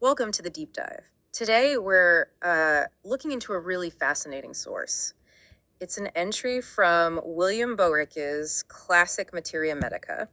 Welcome to the deep dive. Today we're looking into a really fascinating source. It's an entry from William Boericke's classic Materia Medica,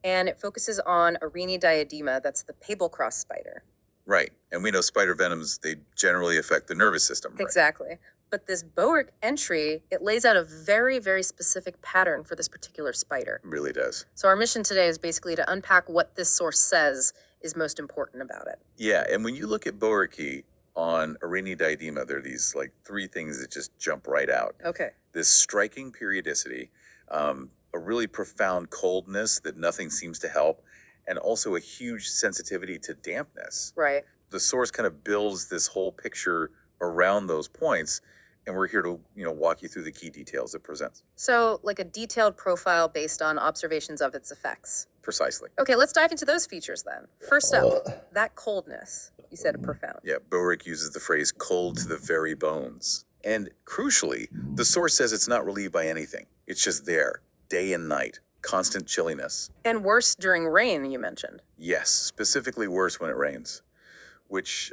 and it focuses on Arenea diadema, that's the Pablecross spider. Right. And we know spider venoms, they generally affect the nervous system, right? Exactly. But this Boericke entry, it lays out a very, very specific pattern for this particular spider. It really does. So our mission today is basically to unpack what this source says is most important about it. Yeah. And when you look at Boericke on Arenea diadema, there are these like three things that just jump right out. Okay. This striking periodicity, a really profound coldness that nothing seems to help, and also a huge sensitivity to dampness. Right. The source kind of builds this whole picture around those points, and we're here to walk you through the key details it presents. So, like a detailed profile based on observations of its effects. Precisely. Okay, let's dive into those features then. First up, that coldness. You said profound. Yeah, Boericke uses the phrase cold to the very bones. And crucially, the source says it's not relieved by anything. It's just there, day and night, constant chilliness. And worse during rain, you mentioned. Yes, specifically worse when it rains, which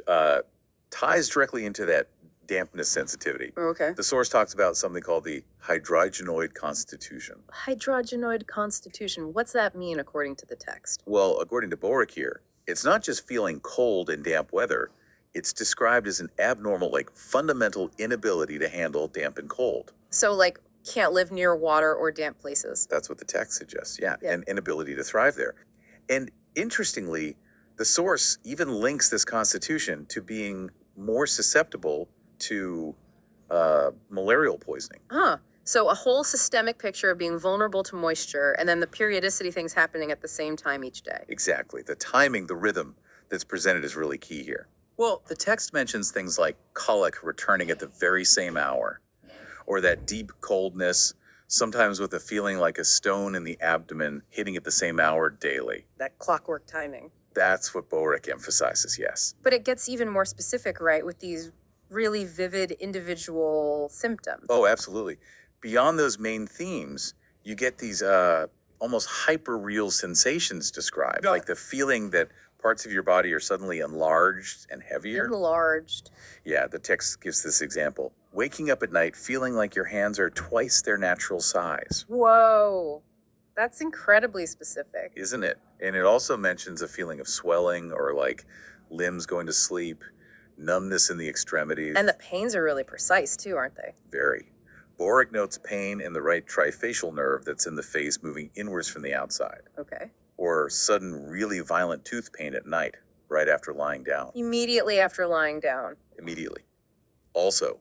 ties directly into that dampness sensitivity. Okay. The source talks about something called the hydrogenoid constitution. Hydrogenoid constitution. What's that mean according to the text? Well, according to Boericke here, it's not just feeling cold in damp weather. It's described as an abnormal, like fundamental inability to handle damp and cold. So, like, can't live near water or damp places. That's what the text suggests, yeah, Yeah. an inability to thrive there. And interestingly, the source even links this constitution to being more susceptible to malarial poisoning. Huh. So, a whole systemic picture of being vulnerable to moisture and then the periodicity things happening at the same time each day. Exactly. The timing, the rhythm that's presented is really key here. Well, the text mentions things like colic returning at the very same hour, or that deep coldness, sometimes with a feeling like a stone in the abdomen hitting at the same hour daily. That clockwork timing. That's what Boericke emphasizes, yes. But it gets even more specific, right, with these really vivid individual symptoms. Oh, absolutely. Beyond those main themes, you get these almost hyper-real sensations described, Yeah. like the feeling that parts of your body are suddenly enlarged and heavier. Enlarged. Yeah, the text gives this example. Waking up at night feeling like your hands are twice their natural size. Whoa. That's incredibly specific. Isn't it? And it also mentions a feeling of swelling or like limbs going to sleep, numbness in the extremities. And the pains are really precise too, aren't they? Very. Boericke notes pain in the right trifacial nerve that's in the face moving inwards from the outside. Okay. Or sudden, really violent tooth pain at night, right after lying down. Immediately after lying down. Immediately. Also,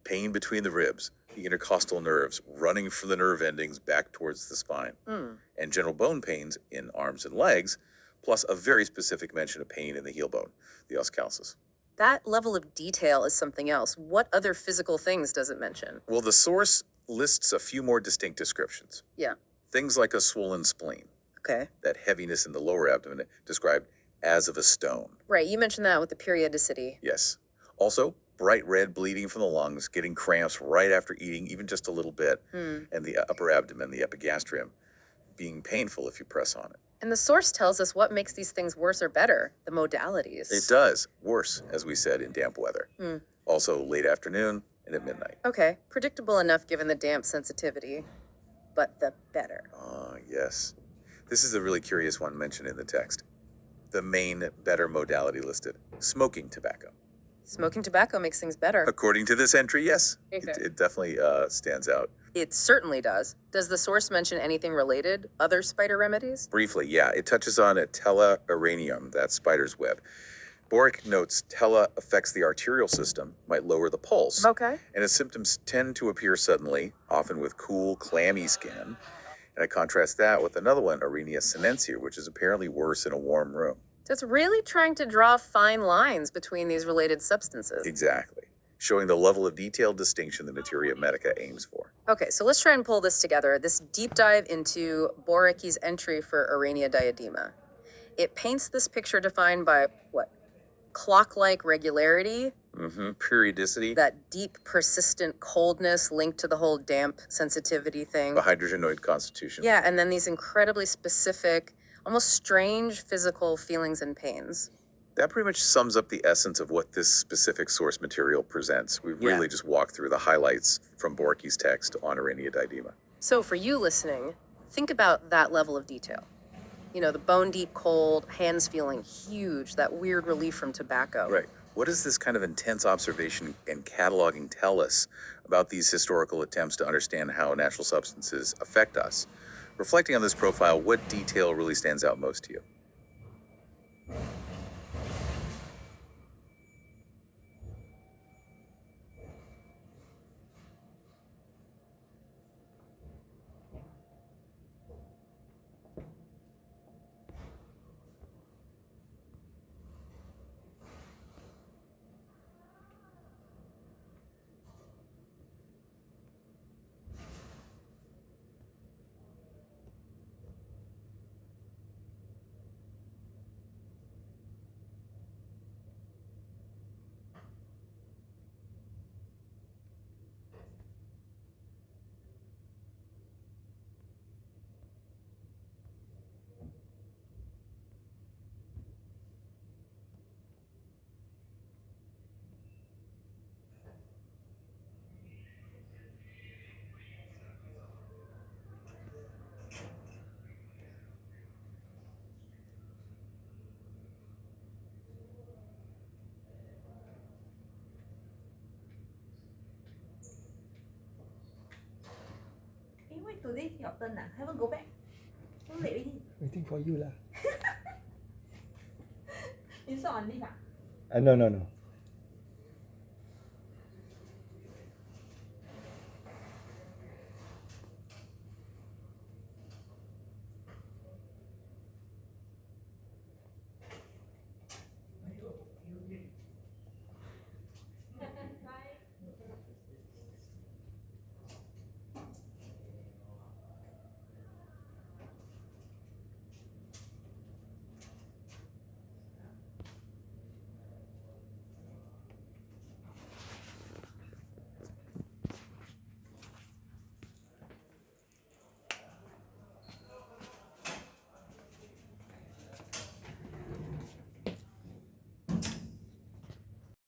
pain between the ribs, the intercostal nerves running from the nerve endings back towards the spine, and general bone pains in arms and legs, plus a very specific mention of pain in the heel bone, the os calcis. That level of detail is something else. What other physical things does it mention? Well, the source lists a few more distinct descriptions. Yeah. Things like a swollen spleen, Okay. that heaviness in the lower abdomen described as of a stone. Right. You mentioned that with the periodicity. Yes. Also, bright red bleeding from the lungs, getting cramps right after eating, even just a little bit, and the upper abdomen, the epigastrium, being painful if you press on it. And the source tells us what makes these things worse or better, the modalities. It does. Worse, as we said, in damp weather. Also, late afternoon and at midnight. Okay. Predictable enough given the damp sensitivity, but the better. Yes. This is a really curious one mentioned in the text. The main better modality listed, smoking tobacco. Smoking tobacco makes things better. According to this entry, yes. Okay. It definitely stands out. It certainly does. Does the source mention anything related? Other spider remedies? Briefly, yeah. It touches on a tela araneum, that spider's web. Boericke notes tela affects the arterial system, might lower the pulse. Okay. And its symptoms tend to appear suddenly, often with cool, clammy skin. And I contrast that with another one, Arenea sinensia, which is apparently worse in a warm room. So it's really trying to draw fine lines between these related substances. Exactly. Showing the level of detailed distinction the Materia Medica aims for. Okay, so let's try and pull this together, this deep dive into Boericke's entry for Arenea diadema. It paints this picture defined by, what, clock-like regularity, Periodicity, that deep, persistent coldness linked to the whole damp sensitivity thing. the hydrogenoid constitution. Yeah, and then these incredibly specific, almost strange physical feelings and pains. That pretty much sums up the essence of what this specific source material presents. We've Yeah. really just walked through the highlights from Boericke's text on Arenea Diadema. So for you listening, think about that level of detail. You know, the bone deep cold, hands feeling huge, that weird relief from tobacco. Right. What does this kind of intense observation and cataloging tell us about these historical attempts to understand how natural substances affect us? Reflecting on this profile, what detail really stands out most to you? Hey, wait, today your turn ah? Haven't go back? So late already. Waiting for you lah. You saw on leave ah? No.